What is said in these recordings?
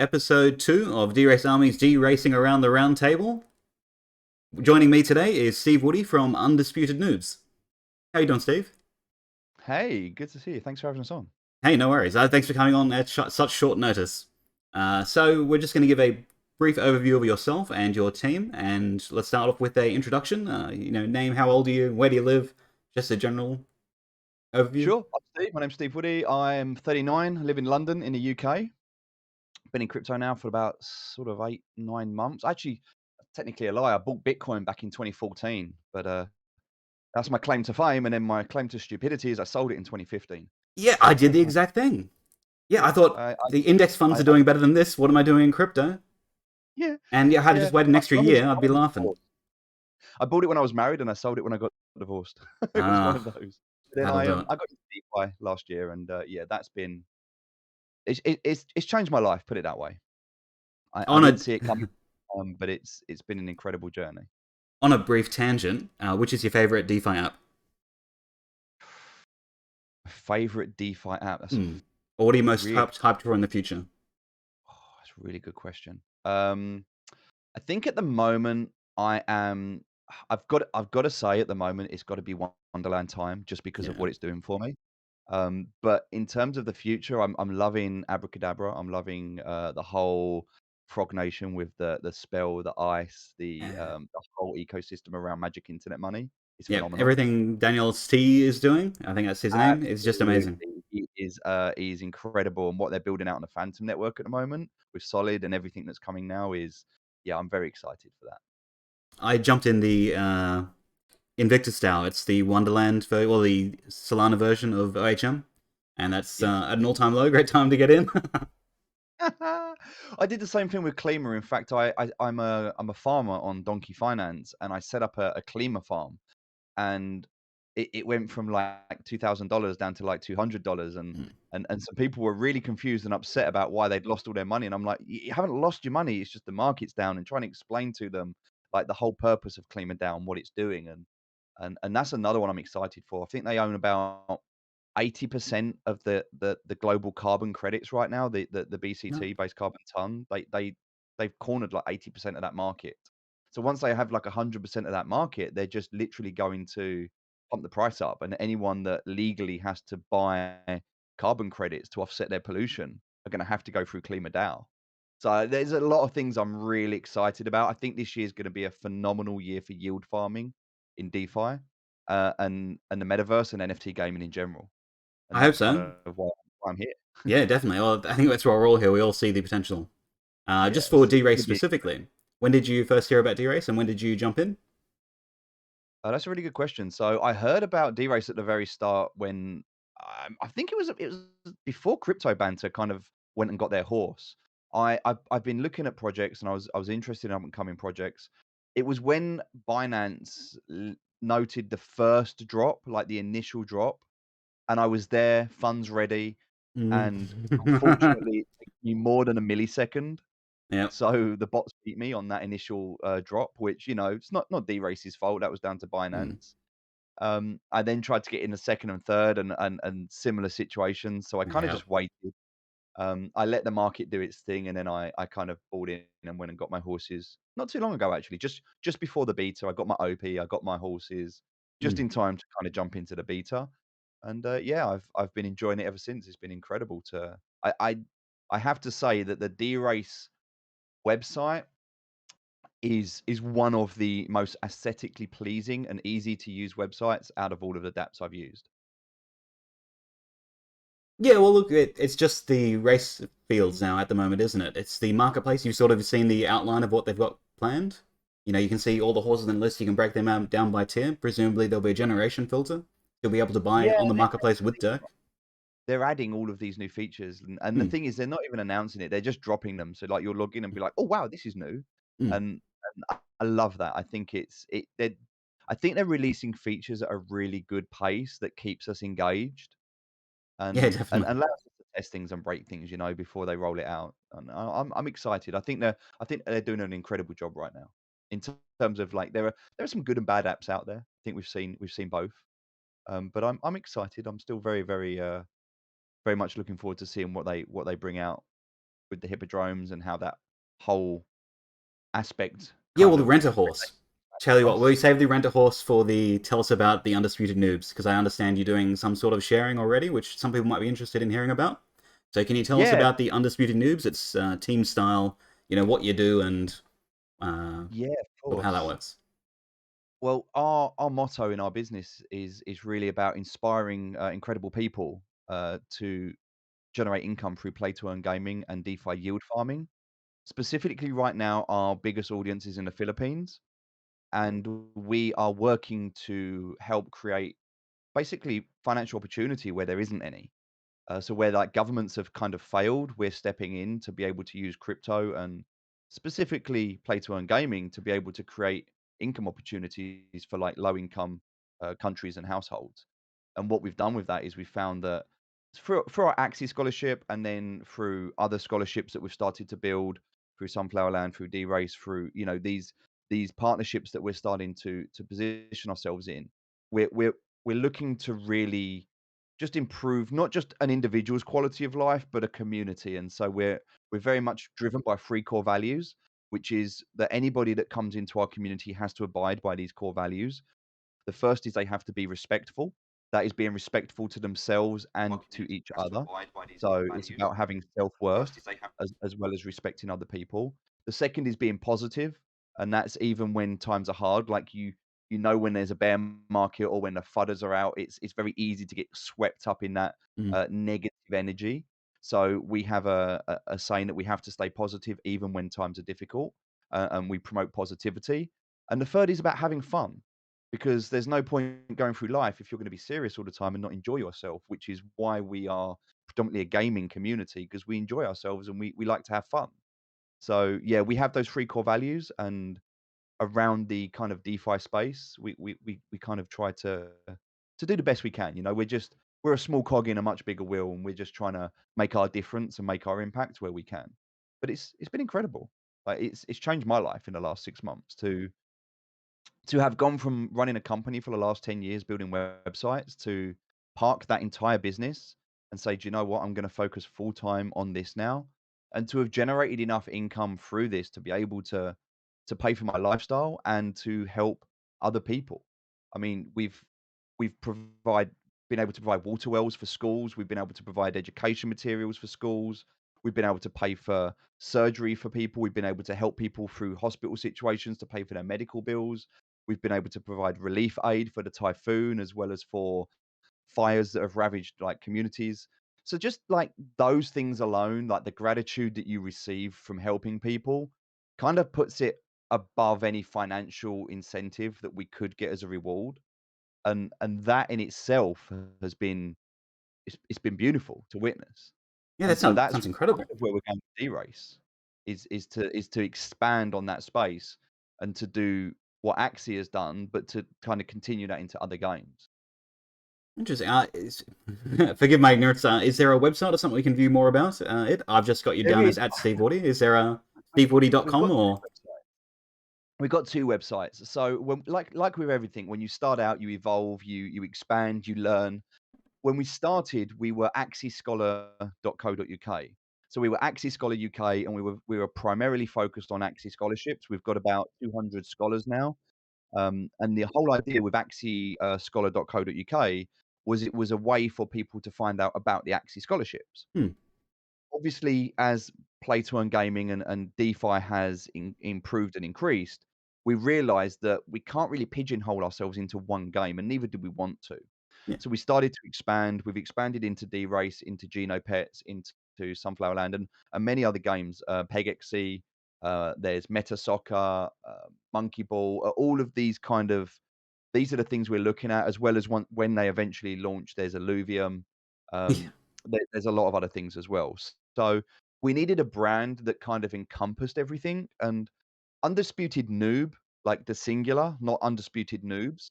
episode 2 of D-Race Army's D-Racing Around the Roundtable. Joining me today is Steve Woody from Undisputed Noobs. How you doing, Steve? Hey, good to see you. Thanks for having us on. Hey, no worries. Thanks for coming on at such short notice. So we're just going to give a brief overview of yourself and your team, and let's start off with a introduction. Name, how old are you, where do you live? Just a general overview. Sure. I'm Steve. My name's Steve Woody. I'm 39. I live in London in the UK. Been in crypto now for about sort of 8, 9 months. Actually, technically a lie. I bought Bitcoin back in 2014, but that's my claim to fame. And then my claim to stupidity is I sold it in 2015. Yeah, I did the exact thing. Yeah, I Yeah, thought the index funds are I doing better than this. What am I doing in crypto? yeah, And yeah, I had to yeah. just wait an extra I was, year. I'd I be was laughing. divorced. I bought it when I was married, and I sold it when I got divorced. It was one of Ah, those. But then that'll do it. I got into DeFi last year, and yeah, that's been it's changed my life. Put it that way. I On didn't a see it coming, but it's been an incredible journey. on a brief tangent, which is your favorite DeFi app? My favorite DeFi app. Hmm. Or what are you most Really, hyped for in the future? that's a really good question. I think at the moment I am. I've got to say at the moment it's got to be Wonderland Time just because of Yeah, what it's doing for me. But in terms of the future, I'm loving Abracadabra. I'm loving the whole Frog Nation with the spell, the ice, the whole ecosystem around Magic Internet Money is yeah. phenomenal. Everything Daniel T is doing, I think that's his name, is just Absolutely. amazing. He is incredible, and what they're building out on the Phantom network at the moment with Solid and everything that's coming now is, yeah, I'm very excited for that. I jumped in the Invictus DAO. It's the Wonderland, well, the Solana version of OHM, and that's Yeah. at an all-time low. Great time to get in. I did the same thing with Klima. In fact, I'm a farmer on Donkey Finance, and I set up a Klima farm, and it went from like $2,000 down to like $200, and some people were really confused and upset about why they'd lost all their money. And I'm like, you haven't lost your money; it's just the market's down. And trying to explain to them like the whole purpose of Klima down, what it's doing, and that's another one I'm excited for. I think they own about 80% of the global carbon credits right now. The No. BCT based carbon ton. They've cornered like 80% of that market. So once they have like 100% of that market, they're just literally going to pump the price up, and anyone that legally has to buy carbon credits to offset their pollution are going to have to go through KlimaDAO. So there's a lot of things I'm really excited about. I think this year is going to be a phenomenal year for yield farming in DeFi, and the metaverse and NFT gaming in general. And I hope that's kind so. of why I'm here. Yeah, definitely. Well, I think that's why we're all here. We all see the potential. Just for Yes, it's D-Race gonna be. specifically, when did you first hear about D-Race, and when did you jump in? That's a really good question. So I heard about D-Race at the very start when I think it was before Crypto Banter kind of went and got their horse. I've been looking at projects, and I was interested in up and coming projects. It was when Binance noted the first drop, like the initial drop, and I was there, funds ready, and Mm. unfortunately, it took me more than a millisecond. Yep. So the bots beat me on that initial drop, which it's not D-Race's fault. That was down to Mm. Binance. I then tried to get in the second and third, and similar situations. So I kind of Yep. just waited. I let the market do its thing, and then I kind of bought in and went and got my horses not too long ago, actually. Just before the beta, I got my OP, I got my horses just Mm. in time to kind of jump into the beta. And yeah, I've been enjoying it ever since. It's been incredible to. I have to say that the D-Race website is one of the most aesthetically pleasing and easy to use websites out of all of the dApps I've used. Yeah, well, look, it's just the race fields now at the moment, isn't it? It's the marketplace. You've sort of seen the outline of what they've got planned. You can see all the horses in the list. You can break them down by tier. Presumably, there'll be a generation filter. You'll be able to buy Yeah, on the marketplace with Dirk. they're adding all of these new features, and the Mm. thing is, they're not even announcing it. They're just dropping them. So like you'll log in and be like, "Oh wow, this is new," Mm. and I love that. I think it's it. I think they're releasing features at a really good pace that keeps us engaged Yeah, and definitely. allows us to test things and break things, before they roll it out. And I'm excited. I think they're doing an incredible job right now in terms of like there are some good and bad apps out there. I think we've seen both. But I'm excited. I'm still very much looking forward to seeing what they bring out. with the hippodromes and how that whole aspect Yeah, well, kind the of rent a horse. Tell you relates what, us. will you save the rent a horse for the tell us about the Undisputed Noobs? Because I understand you're doing some sort of sharing already, which some people might be interested in hearing about. So can you tell us Yeah, about the Undisputed Noobs? It's team style, what you do and yeah, of sort of how that course. works. Well, our motto in our business is really about inspiring incredible people to generate income through play to earn gaming and DeFi yield farming. Specifically, right now, our biggest audience is in the Philippines, and we are working to help create basically financial opportunity where there isn't any. So where like governments have kind of failed, we're stepping in to be able to use crypto and specifically play to earn gaming to be able to create income opportunities for like low income countries and households. And what we've done with that is we found that through our Axie scholarship and then through other scholarships that we've started to build through Sunflower Land, through D-Race, through these partnerships that we're starting to position ourselves in, we're looking to really just improve not just an individual's quality of life, but a community. And so we're very much driven by three core values, which is that anybody that comes into our community has to abide by these core values. The first is they have to be respectful. That is being respectful to themselves and to each other. So it's about having self-worth as well as respecting other people. The second is being positive, and that's even when times are hard. Like you know when there's a bear market or when the fudders are out, it's very easy to get swept up in that Mm. negative energy. So we have a saying that we have to stay positive even when times are difficult, and we promote positivity. And the third is about having fun because there's no point going through life if you're going to be serious all the time and not enjoy yourself, which is why we are predominantly a gaming community because we enjoy ourselves and we like to have fun. So yeah, we have those three core values, and around the kind of DeFi space, we kind of try to do the best we can. You know, we're a small cog in a much bigger wheel, and we're just trying to make our difference and make our impact where we can. But it's been incredible. Like it's changed my life in the last 6 months to have gone from running a company for the last 10 years building websites to park that entire business and say, do you know what? I'm going to focus full time on this now. And to have generated enough income through this to be able to pay for my lifestyle and to help other people. I mean, we've been able to provide water wells for schools. We've been able to provide education materials for schools. We've been able to pay for surgery for people. We've been able to help people through hospital situations to pay for their medical bills. We've been able to provide relief aid for the typhoon as well as for fires that have ravaged like communities. So just like those things alone, like the gratitude that you receive from helping people kind of puts it above any financial incentive that we could get as a reward. And that in itself has been it's been beautiful to witness. Yeah, And that so sounds that's sounds kind incredible. of where we're going to D-Race is to expand on that space and to do what Axie has done, but to kind of continue that into other games. Interesting. Forgive my ignorance. Is there a website or something we can view more about it? I've just got you There down is as at Steve Woody. Is there a we've stevewoody.com got 2 or? websites. We've got 2 websites. So when like with everything, when you start out, you evolve, you expand, you learn. When we started, we were axiescholar.co.uk. So we were Axie Scholar UK, and we were primarily focused on Axie scholarships. We've got about 200 scholars now. And the whole idea with Axie scholar.co.uk was it was a way for people to find out about the Axie scholarships. Hmm. Obviously, as play to earn gaming and DeFi has improved and increased, we realized that we can't really pigeonhole ourselves into one game, and neither did we want to. Yeah. So we started to expand. We've expanded into D-Race, into Geno Pets, into Sunflower Land, and many other games. PegXC, there's Meta Soccer, Monkey Ball, all of these kind of these are the things we're looking at, as well as when they eventually launch. There's Alluvium. Yeah. Um, there's a lot of other things as well. So we needed a brand that kind of encompassed everything. And Undisputed Noob, like the singular, not Undisputed Noobs.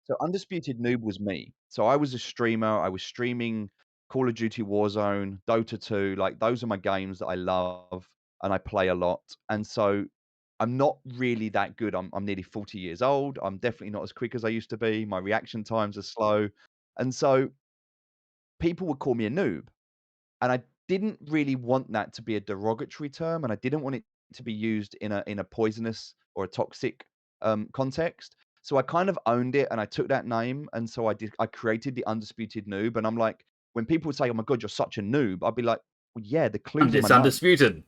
So Undisputed Noob was me. So I was a streamer. I was streaming Call of Duty Warzone, Dota 2. Like those are my games that I love and I play a lot. And so I'm not really that good. I'm nearly 40 years old. I'm definitely not as quick as I used to be. My reaction times are slow. And so people would call me a noob. And I didn't really want that to be a derogatory term, and I didn't want it to be used in a poisonous or a toxic, context. So I kind of owned it, and I took that name, and so I created the Undisputed Noob, and I'm like, when people would say, "Oh my god, you're such a noob," I'd be like, "Well, yeah, the clue's in my It's name. undisputed.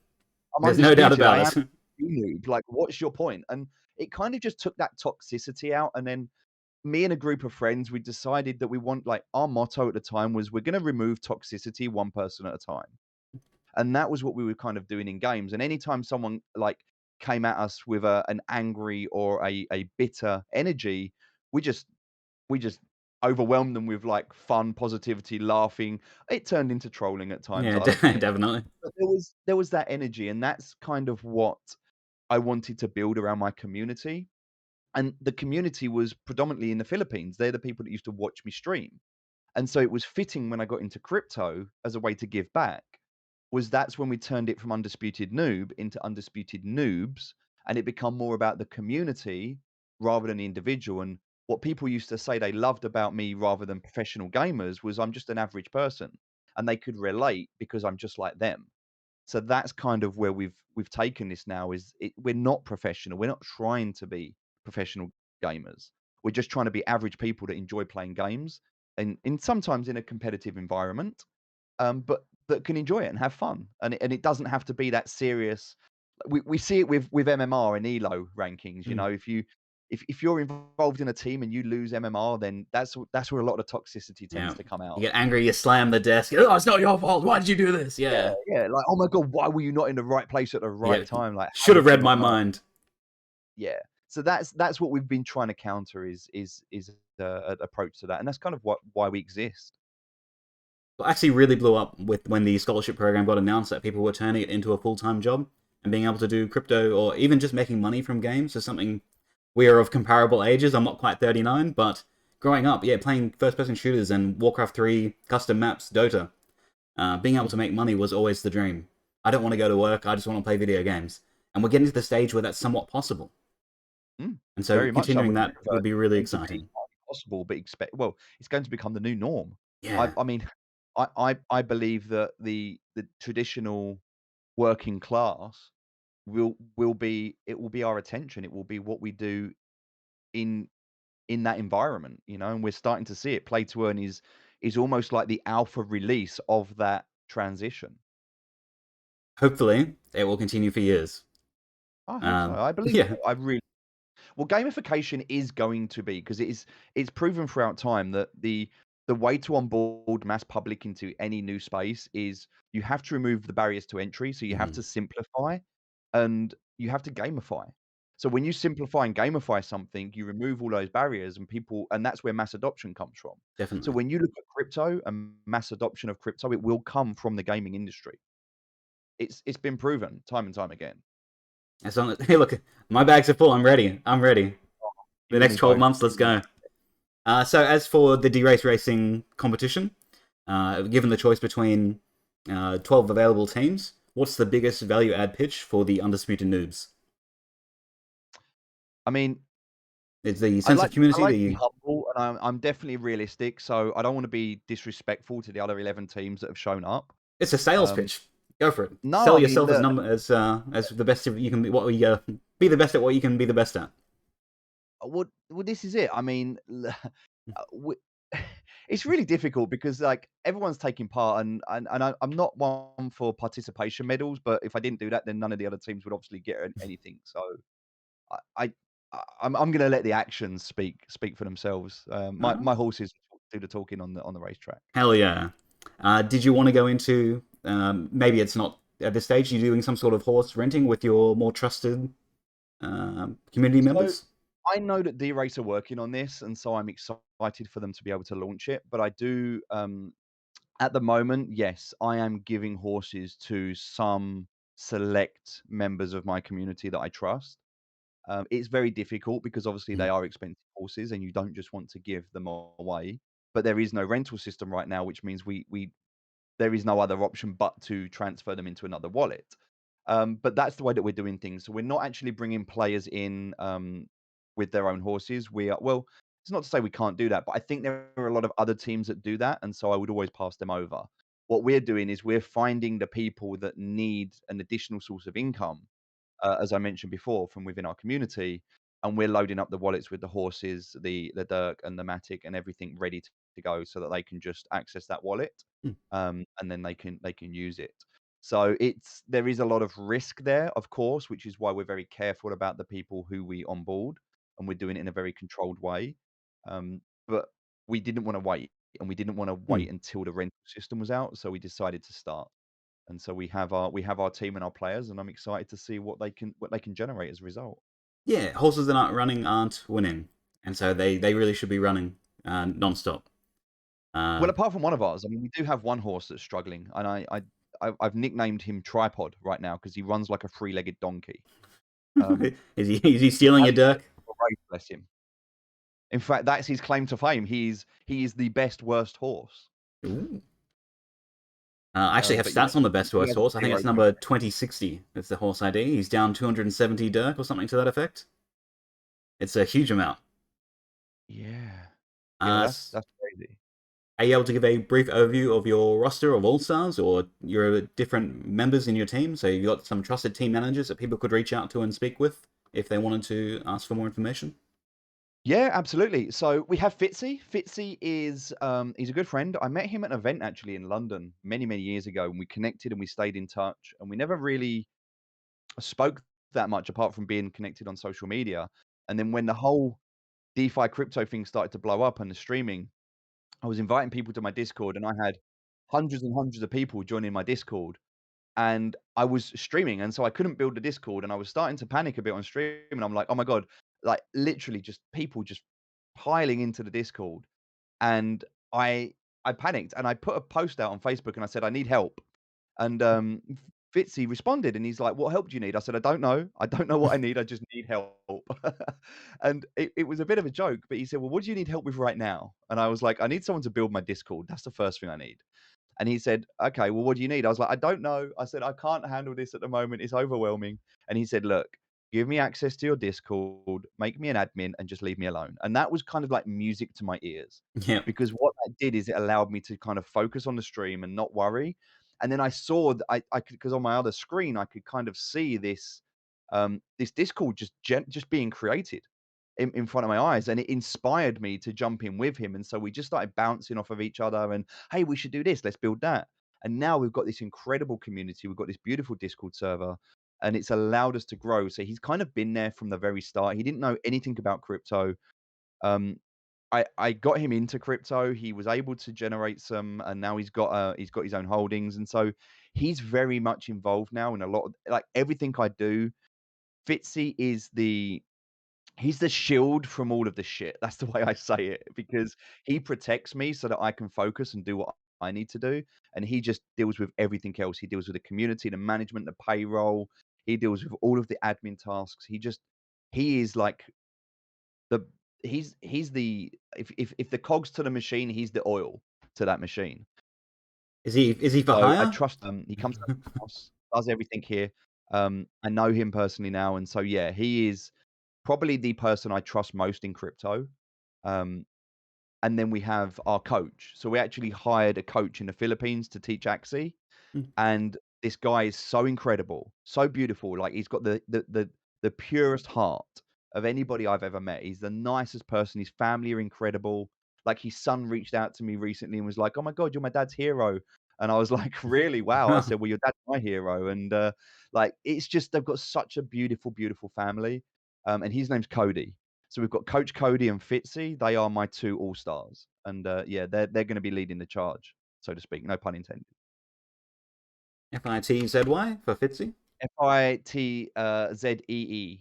I'm There's no doubt undisputed. I about am it. a noob. Like, what's your point?" And it kind of just took that toxicity out, and then me and a group of friends, we decided that we want like, our motto at the time was, "We're gonna remove toxicity one person at a time." And that was what we were kind of doing in games. And anytime someone like came at us with an angry or a bitter energy, we just we just overwhelmed them with like fun, positivity, laughing. It turned into trolling at times, Yeah, I'll admit. definitely. But there was that energy, and that's kind of what I wanted to build around my community. And the community was predominantly in the Philippines. They're the people that used to watch me stream. And so it was fitting when I got into crypto as a way to give back, was that's when we turned it from Undisputed Noob into Undisputed Noobs, and it become more about the community rather than the individual. And what people used to say they loved about me rather than professional gamers was I'm just an average person, and they could relate because I'm just like them. So that's kind of where we've taken this now is we're not professional. We're not trying to be professional gamers. We're just trying to be average people that enjoy playing games and sometimes in a competitive environment, but that can enjoy it and have fun. And it doesn't have to be that serious. We see it with MMR and ELO rankings. You Mm. know, if you're involved in a team and you lose MMR, then that's where a lot of toxicity Yeah. tends to come You out. get angry, you slam the desk. Oh, it's not your fault. Why did you do this? Yeah, Yeah. yeah, like, "Oh my god, why were you not in the right place at the right Yeah. time? Like, how Should have did you read not my know?" mind. Yeah. So that's what we've been trying to counter is the approach to that, and that's kind of why we exist. Well, actually really blew up with when the scholarship program got announced that people were turning it into a full-time job and being able to do crypto or even just making money from games is something we are of comparable ages. I'm not quite 39, but growing up, yeah, playing first-person shooters and Warcraft 3 custom maps, Dota, being able to Mhm. make money was always the dream. I don't want to go to work. I just want to play video games. And we're getting to the stage where that's somewhat possible. And so Very much so. continuing We're that would be really going to be exciting. possible, but it's going to become the new norm. Yeah. I mean, I believe that the traditional working class will be our attention. It will be what we do in that environment, and we're starting to see it. Play to earn is almost like the alpha release of that transition. Hopefully, it will continue for years. I hope so. I believe Yeah. so. I really Well, gamification is going to be because it's proven throughout time that the way to onboard mass public into any new space is you have to remove the barriers to entry. So you have Mhm. to simplify and you have to gamify. So when you simplify and gamify something, you remove all those barriers and that's where mass adoption comes from. So Definitely. when you look at crypto and mass adoption of crypto, it will come from the gaming industry. It's been proven time and time again. As long as, hey, look, my bags are full. I'm ready. I'm ready. The You and next me 12 both. months, let's go. So, as for the D-Race Racing competition, given the choice between 12 available teams, what's the biggest value add pitch for the Undisputed Noobs? I mean, It's the sense of I community like that to be you. humble, and I'm definitely realistic, so I don't wanna be disrespectful to the other 11 teams that have shown up. It's a sales Um, pitch. Go for it. no, Sell I mean, yourself look, as the best you can be. What we be the best at what you can be the best at. this is it. I mean, w it's really difficult because, like, everyone's taking part, and I'm not one for participation medals, but if I didn't do that, then none of the other teams would obviously get anything. So I I I'm gonna let the actions speak for themselves. Uh, My horses do the talking on the racetrack. Hell yeah. Did you want to go into maybe it's not at this stage? You doing some sort of horse renting with your more trusted community So members? I know that D-Race are working on this, and so I'm excited for them to be able to launch it. But I do, at the moment, yes, I am giving horses to some select members of my community that I trust. It's very difficult because obviously they Mm, are expensive horses, and you don't just want to give them away. But there is no rental system right now, which means we there is no other option but to transfer them into another wallet. But that's the way that we're doing things. So we're not actually bringing players in with their own horses. Well, it's not to say we can't do that, but I think there are a lot of other teams that do that, and so I would always pass them over. what we're doing is we're finding the people that need an additional source of income, as I mentioned before, from within our community, and we're loading up the wallets with the horses, the Dirk and the Matic and everything ready to go, so that they can just access that wallet, Hmm. and then they can use it. So there is a lot of risk there, of course, which is why we're very careful about the people who we onboard, and we're doing it in a very controlled way. But we didn't want to wait, and we didn't want to Hmm. wait until the rental system was out, so we decided to start. And so we have our team and our players, and I'm excited to see what they can generate as a result. Yeah, horses that aren't running aren't winning, and so they really should be running non-stop. Well, Uh, apart from one of ours, I mean, we do have one horse that's struggling, and I've nicknamed him Tripod right now because he runs like a three-legged donkey. Um, is he stealing your hasn't Dirk? been to a race, bless him. In fact, that's his claim to fame. He is the best worst horse. Ooh. I actually have But yeah, stats on the best he worst has a horse. I think 0 it's number 2060. It's the horse ID. He's down 270 Dirk or something to that effect. It's a huge amount. Yeah. Yeah, Uh, that's crazy. are you able to give a brief overview of your roster of all stars or your different members in your team? So you've got some trusted team managers that people could reach out to and speak with if they wanted to ask for more information. Yeah, absolutely. So we have Fitzee. Fitzee is he's a good friend. I met him at an event actually in London many, many years ago, and we connected and we stayed in touch, and we never really spoke that much apart from being connected on social media. And then when the whole DeFi crypto thing started to blow up and the streaming, I was inviting people to my Discord, and I had hundreds and hundreds of people joining my Discord, and I was streaming, and so I couldn't build the Discord, and I was starting to panic a bit on stream, and I'm like, "Oh my god," like, literally just people just piling into the Discord, and I I panicked, and I put a post out on Facebook, and I said, "I need help." And, Fitzy responded, and he's like, "What help do you need?" I said, "I don't know. I don't know what I need. I just need help." And it was a bit of a joke, but he said, "Well, what do you need help with right now?" And I was like, "I need someone to build my Discord. That's the first thing I need." And he said, "Okay, well, what do you need?" I was like, "I don't know." I said, "I can't handle this at the moment. It's overwhelming." And he said, "Look, give me access to your Discord, make me an admin, and just leave me alone." And that was kind of like music to my ears Yeah. because what that did is it allowed me to kind of focus on the stream and not worry. And then I saw that I could, because on my other screen I could kind of see this Discord just being created in front of my eyes, and it inspired me to jump in with him. And so we just started bouncing off of each other, and hey, we should do this, let's build that. And now we've got this incredible community, we've got this beautiful Discord server, and it's allowed us to grow. So he's kind of been there from the very start. He didn't know anything about crypto. um I got him into crypto. He was able to generate some, and now he's got his own holdings, and so he's very much involved now in a lot of, like, everything I do. Fitzy is the He's the shield from all of the shit. That's the way I say it, because he protects me so that I can focus and do what I need to do, and he just deals with everything else. He deals with the community, the management, the payroll. He deals with all of the admin tasks. He is like the he's the if the cogs to the machine, he's the oil to that machine. Is he for So I hire? trust him. He comes to my house, does everything here. I know him personally now, and so yeah, he is probably the person I trust most in crypto. Um, and then we have our coach. So we actually hired a coach in the Philippines to teach Axie, and this guy is so incredible, so beautiful. Like, he's got the purest heart of anybody I've ever met. He's the nicest person. His family are incredible. Like, his son reached out to me recently and was like, "Oh my god, you're my dad's hero." And I was like, "Really? Wow." I said, "Well, your dad's my hero." And like, it's just, they've got such a beautiful, beautiful family. And his name's Cody. So we've got Coach Cody and Fitzee. They are my two all stars, and yeah, they're going to be leading the charge, so to speak. No pun intended. FITZY for Fitzy? Fitzee.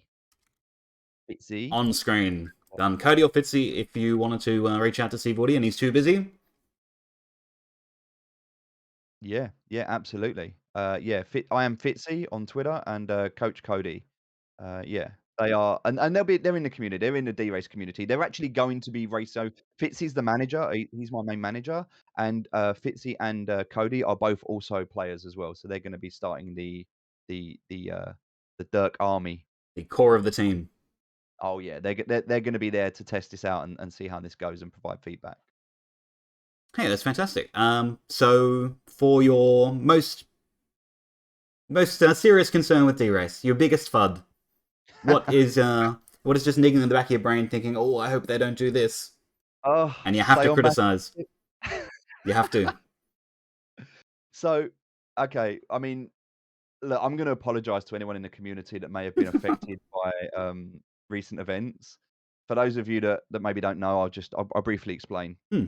Fitzee. On screen. Cody or Fitzy, if you wanted to reach out to Steve Woody and he's too busy. Yeah, yeah, absolutely. Yeah, I am Fitzee on Twitter, and Coach Cody. Yeah, they are, and they're in the community. They're in the D-Race community. They're actually going to be race. So Fitzy's the manager. He's my main manager, and Fitzee and Cody are both also players as well. So they're going to be starting the the uh, the Dirk Army. The core of the team. Oh yeah, they're going to be there to test this out and see how this goes and provide feedback. Hey, that's fantastic. So for your most serious concern with D-Race, your biggest FUD, what is just niggling in the back of your brain, thinking, "Oh, I hope they don't do this," Oh, and you have stay to on criticize. Matic. You have to. So, okay, I mean, look, I'm gonna apologize to anyone in the community that may have been affected by, recent events. For those of you that maybe don't know, I'll briefly explain. Hmm.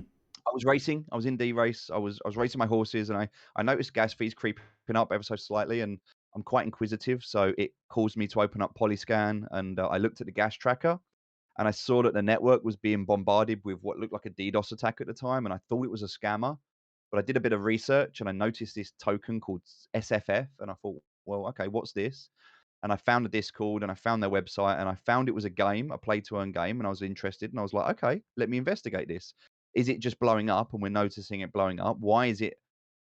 I was racing. I was in D-Race. I was racing my horses, and I noticed gas fees creeping up ever so slightly, and I'm quite inquisitive, so it caused me to open up Polyscan, and I looked at the gas tracker, and I saw that the network was being bombarded with what looked like a DDoS attack at the time, and I thought it was a scammer. But I did a bit of research, and I noticed this token called SFF, and I thought, well, okay, what's this? And I found the Discord, and I found their website, and I found it was a game, a play to earn game, and I was interested, and I was like, okay, let me investigate this. Is it just blowing up, and we're noticing it blowing up? Why is it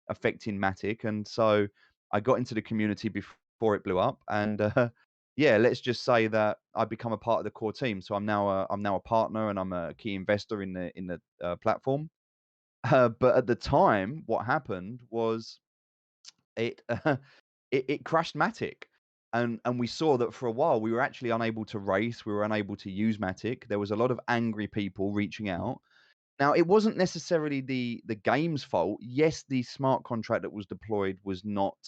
affecting Matic? And so I got into the community before it blew up, and yeah, let's just say that I've become a part of the core team. So I'm now a partner, and I'm a key investor in the platform. But at the time, what happened was it it crashed Matic, and we saw that for a while we were actually unable to race, we were unable to use Matic. There was a lot of angry people reaching out. Now, it wasn't necessarily the game's fault. Yes, the smart contract that was deployed was not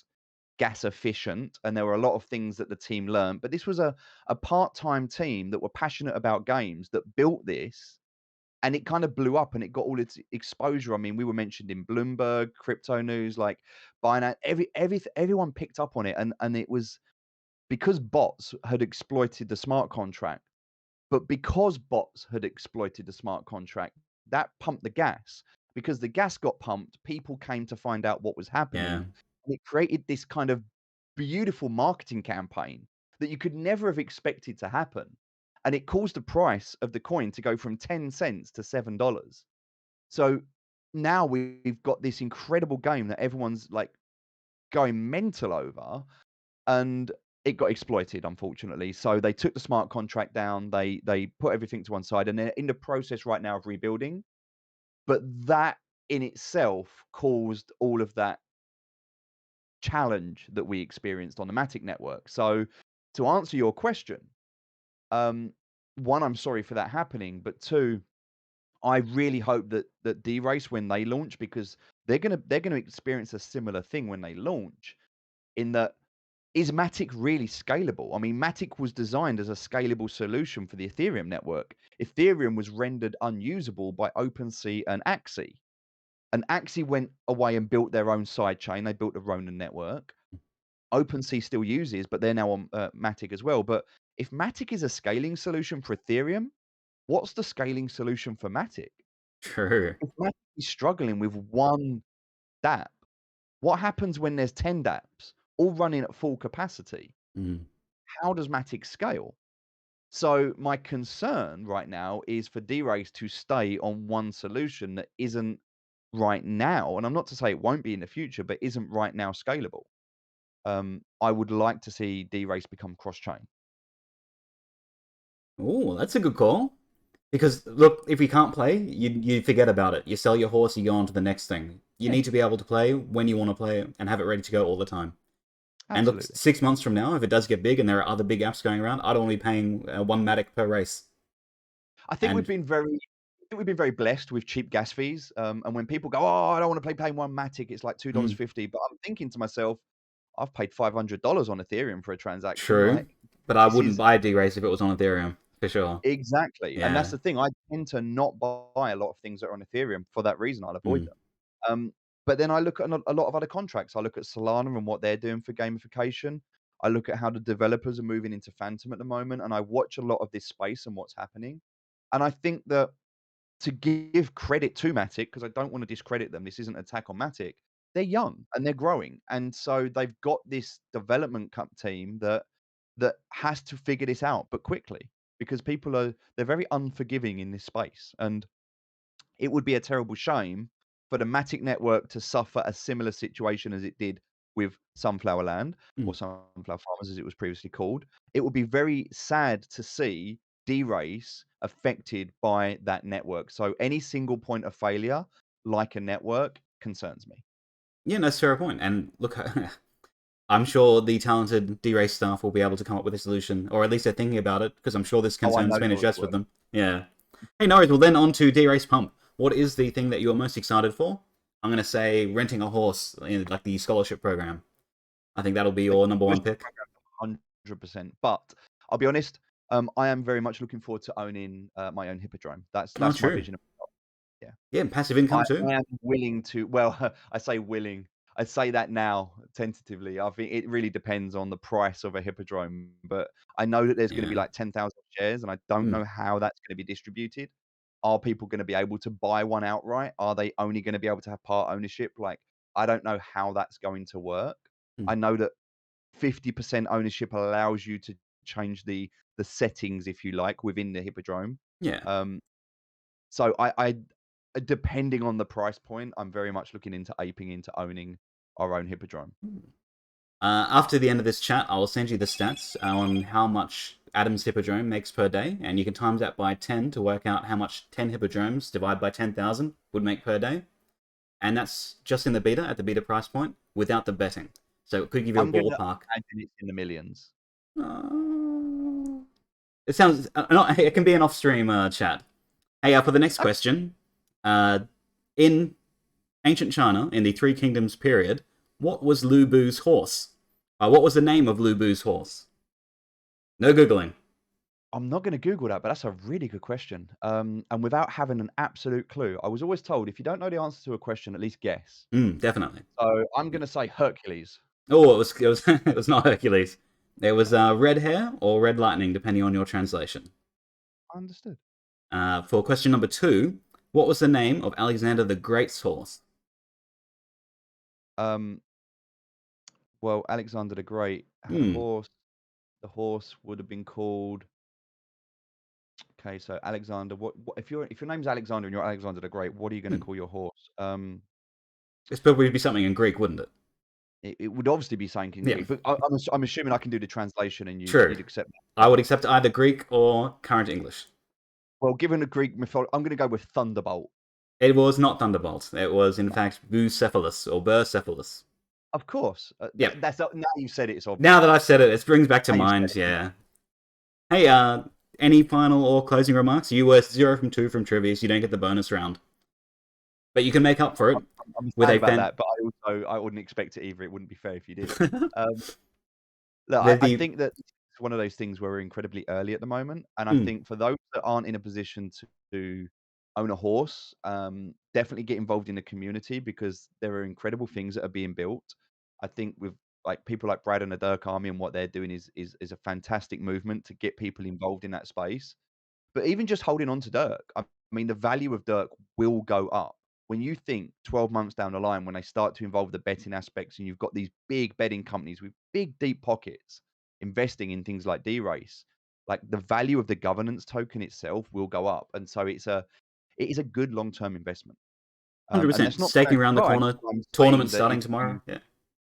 gas efficient, and there were a lot of things that the team learned. But this was a part-time team that were passionate about games that built this, and it kind of blew up and it got all its exposure. I mean, we were mentioned in Bloomberg, crypto news, like Binance, everyone picked up on it, and it was because bots had exploited the smart contract. But because bots had exploited the smart contract, that pumped the gas. Because the gas got pumped, people came to find out what was Yeah. happening. And it created this kind of beautiful marketing campaign that you could never have expected to happen. And it caused the price of the coin to go from 10 cents to $7. So now we've got this incredible game that everyone's like going mental over, and it got exploited, unfortunately. So they took the smart contract down, they put everything to one side, and they're in the process right now of rebuilding. But that in itself caused all of that challenge that we experienced on the Matic network. So to answer your question, um, one, I'm sorry for that happening, but two, I really hope that D-Race when they launch, because they're gonna experience a similar thing when they launch, in that is Matic really scalable? I mean, Matic was designed as a scalable solution for the Ethereum network. Ethereum was rendered unusable by OpenSea and Axie. And Axie went away and built their own sidechain. They built the Ronin network. OpenSea still uses, but they're now on Matic as well. But if Matic is a scaling solution for Ethereum, what's the scaling solution for Matic? True. If Matic is struggling with one dApp, what happens when there's 10 dApps all running at full capacity? Mm. How does Matic scale? So my concern right now is for D-Race to stay on one solution that isn't right now, and I'm not to say it won't be in the future, but isn't right now scalable. I would like to see D-Race become cross-chain. Oh, that's a good call. Because look, if you can't play, you forget about it. You sell your horse, you go on to the next thing. You Yeah, need to be able to play when you want to play and have it ready to go all the time. And look, absolutely. 6 months from now, if it does get big and there are other big apps going around, I don't want to be paying one Matic per race. I think we've And been very I think we've been very blessed with cheap gas fees. And when people go, "Oh, I don't want to paying one Matic, it's like mm, $2.50." But I'm thinking to myself, I've paid $500 on Ethereum for a transaction. true, Like, but I this wouldn't is buy a D-Race if it was on Ethereum, for sure. exactly, and that's Yeah. the thing. I tend to not buy a lot of things that are on Ethereum for that reason. I'll avoid Mm, them. But then I look at a lot of other contracts. I look at Solana and what they're doing for gamification. I look at how the developers are moving into Phantom at the moment, and I watch a lot of this space and what's happening. And I think that to give credit to Matic, because I don't want to discredit them, this isn't an attack on Matic. They're young and they're growing, and so they've got this development cup team that has to figure this out, but quickly, because they're very unforgiving in this space, and it would be a terrible shame for the Matic network to suffer a similar situation as it did with Sunflower Land, mm. or Sunflower Farmers as it was previously called. It would be very sad to see D-Race affected by that network. So any single point of failure like a network concerns me. Yeah, that's a fair point. And look, I'm sure the talented D-Race staff will be able to come up with a solution, or at least they're thinking about it, because I'm sure this Oh, I concern's know been they addressed with will. them. Yeah. Hey, no worries. Well, then on to D-Race Pump. What is the thing that you're most excited for? I'm going to say renting a horse in like the scholarship program. I think that'll be The your number one scholarship pick. program, 100%. But I'll be honest, I am very much looking forward to owning my own hippodrome. Oh, That's my true. vision of it. Yeah. Yeah, passive income I too. am willing to well, I say willing. I say that now tentatively. I think it really depends on the price of a hippodrome, but I know that there's gonna be Yeah. like 10,000 shares, and I don't Mm. know how that's gonna be distributed. Are people gonna be able to buy one outright? Are they only gonna be able to have part ownership? Like, I don't know how that's going to work. Mm. I know that 50% ownership allows you to change the settings, if you like, within the hippodrome. Yeah. Um, so depending on the price point, I'm very much looking into aping into owning our own hippodrome. After the end of this chat, I will send you the stats on how much Adam's Hippodrome makes per day, and you can times that by 10 to work out how much 10 Hippodromes divided by 10,000 would make per day. And that's just in the beta, at the beta price point, without the betting. So it could give you a I'm gonna ballpark. imagine it's in the millions. Uh, it sounds. It can be an off stream chat. Hey, for the next Okay. question, uh, in ancient China, in the Three Kingdoms period, what was Lu Bu's horse? What was the name of Lu Bu's horse? No googling. I'm not gonna Google that, but that's a really good question. And without having an absolute clue, I was always told if you don't know the answer to a question, at least guess. Definitely. So I'm gonna say Hercules. Oh, it was it was not Hercules. It was red hair or red lightning, depending on your translation. Understood. For question number 2, what was the name of Alexander the Great's horse? Um, well, Alexander the Great had a Hmm. horse. The horse would have been called. Okay, so Alexander, what if your name's Alexander and you're Alexander the Great, what are you gonna Hmm. call your horse? It's probably be something in Greek, wouldn't it? It would obviously be something in Yeah. Greek, but I'm assuming I can do the translation and True. you'd accept that, I right? would accept either Greek or current English. Well, given the Greek mythology, I'm gonna go with Thunderbolt. It was not Thunderbolt. It was, in fact, Bucephalus or Burcephalus. Of course, Yep. that's now you said it, it's Now obvious. that I've said it, it brings back to Now you've said mind, it, yeah. yeah. Hey, any final or closing remarks? You were 0 from 2 from trivia, so you don't get the bonus round. But you can make up for it I'm with sad a about fan. that, but I wouldn't expect it either. It wouldn't be fair if you did. Um, Look, There's I the. think that it's one of those things where we're incredibly early at the moment, and I Mm, think for those that aren't in a position to own a horse, definitely get involved in the community because there are incredible things that are being built. I think with like people like Brad and the Dirk Army and what they're doing is a fantastic movement to get people involved in that space. But even just holding on to Dirk, I mean, the value of Dirk will go up. When you think 12 months down the line, when they start to involve the betting aspects and you've got these big betting companies with big, deep pockets investing in things like D-Race, like the value of the governance token itself will go up. And so it is a good long-term investment. And 100%. that's not Staking saying around the price. corner. I'm Tournament saying that starting tomorrow. Yeah.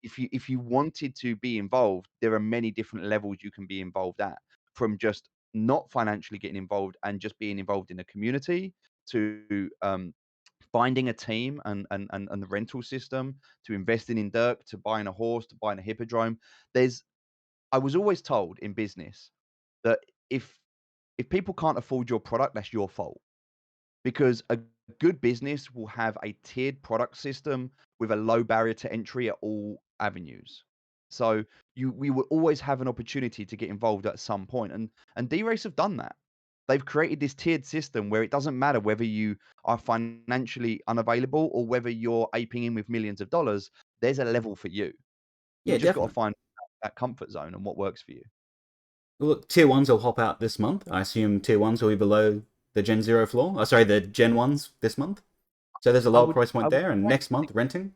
if you wanted to be involved, there are many different levels you can be involved at, from just not financially getting involved and just being involved in the community to finding a team and the rental system to investing in Dirk to buying a horse to buying a hippodrome. There's I was always told in business that if if people can't afford your product, that's your fault because a good business will have a tiered product system with a low barrier to entry at all avenues. So we will always have an opportunity to get involved at some point, and D-Race have done that. They've created this tiered system where it doesn't matter whether you are financially unavailable or whether you're aping in with millions of dollars. There's a level for you. Yeah, You've just got to definitely. find that comfort zone and what works for you. Well, look, tier 1s will hop out this month. I assume tier 1s will be below the Gen 0 floor. Oh, sorry, the Gen 1s this month. So there's a I lower would price I point would there, and say next month, renting.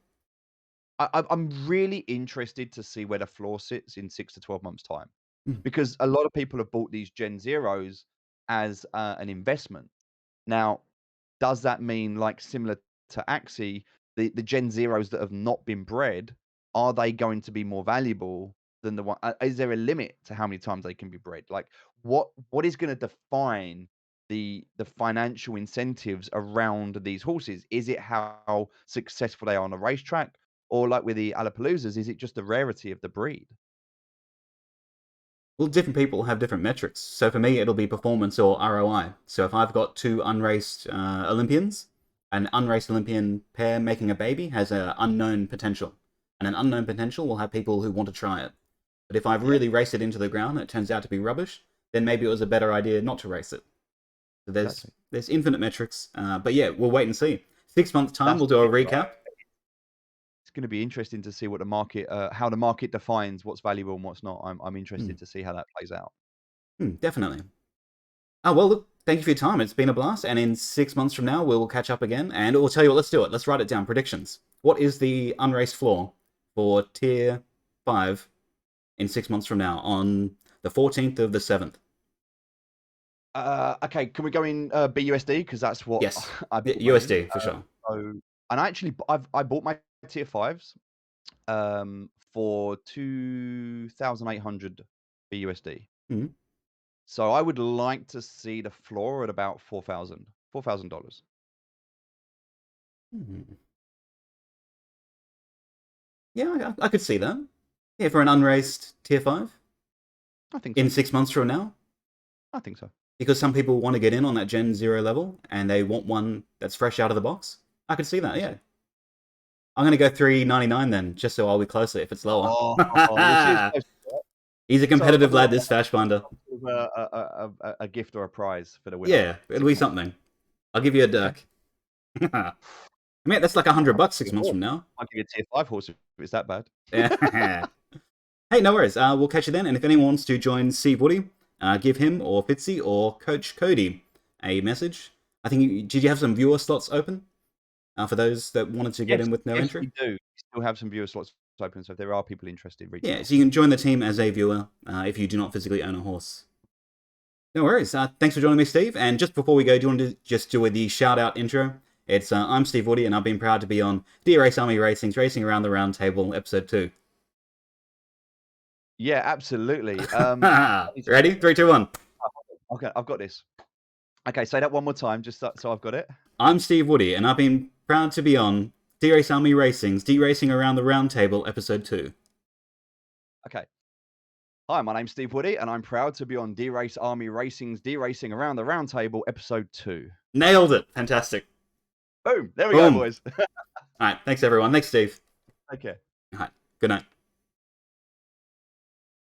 I'm really interested to see where the floor sits in 6 to 12 months' time, Mm. because a lot of people have bought these Gen Zeros as, an investment. Now, does that mean, like, similar to Axie, the Gen Zeros that have not been bred, are they going to be more valuable than the is there a limit to how many times they can be bred? Like, what is gonna define the financial incentives around these horses? Is it how successful they are on a racetrack, or like with the Alapaloozas, is it just the rarity of the breed? Well, different people have different metrics. So for me, it'll be performance or ROI. So if I've got two unraced Olympians, an unraced Olympian pair making a baby has an unknown potential. And an unknown potential will have people who want to try it. But if I've Yeah, really raced it into the ground and it turns out to be rubbish, then maybe it was a better idea not to race it. So exactly. there's infinite metrics. But yeah, we'll wait and see. 6 months' time, That's we'll the do a thing, right? recap. It's going to be interesting to see what the market, how the market defines what's valuable and what's not. I'm Hmm, interested to see how that plays out. definitely. Oh, well, look, thank you for your time. It's been a blast. And in 6 months from now, we'll catch up again. And we'll tell you what, let's do it. Let's write it down. Predictions. What is the unraced floor for Tier 5 in 6 months from now on the 14th of the 7th? Okay, can we go in BUSD because that's what Yes. I bought mine in. USD, for sure. So, and actually, I bought my tier fives for 2,800 BUSD. Hmm. So I would like to see the floor at about $4,000. Hmm. Yeah, I could see that. Yeah, for an unraced Tier 5 I think in so. 6 months from now. I think so. Because some people want to get in on that Gen 0 level and they want one that's fresh out of the box. I could see that, yeah. I'm going to go 399 then, just so I'll be closer if it's lower. Oh, this is close to it. He's a So competitive lad, this Fashbinder. a gift or a prize for the winner. Yeah, it'll be something. I'll give you a Dirk. I mean, that's like $100 6 months from now. I'll give you a tier 5 horse if it's that bad. Yeah. Hey, no worries. We'll catch you then. And if anyone wants to join Steve Woody, give him or Fitzee or Coach Cody a message. I think did you have some viewer slots open for those that wanted to get in with no Yes, entry? we do. We still have some viewer slots open, so if there are people interested, reach Yeah, out. so you can join the team as a viewer if you do not physically own a horse. No worries. Thanks for joining me, Steve. And just before we go, do you want to just do the shout out intro? It's I'm Steve Woody, and I've been proud to be on Derace Army Racing's Racing Around the Roundtable, episode 2. Yeah, absolutely. Ready? 3, 2, 1. Okay, I've got this. Okay, say that one more time, just so I've got it. I'm Steve Woody, and I've been proud to be on Derace Army Racing's Deracing Around the Roundtable, episode 2. Okay. Hi, my name's Steve Woody, and I'm proud to be on D-Race Army Racing's Deracing Around the Roundtable, episode 2. Nailed it. Fantastic. Boom. There we Boom. go, boys. All right. Thanks, everyone. Thanks, Steve. Take care. All right. Good night.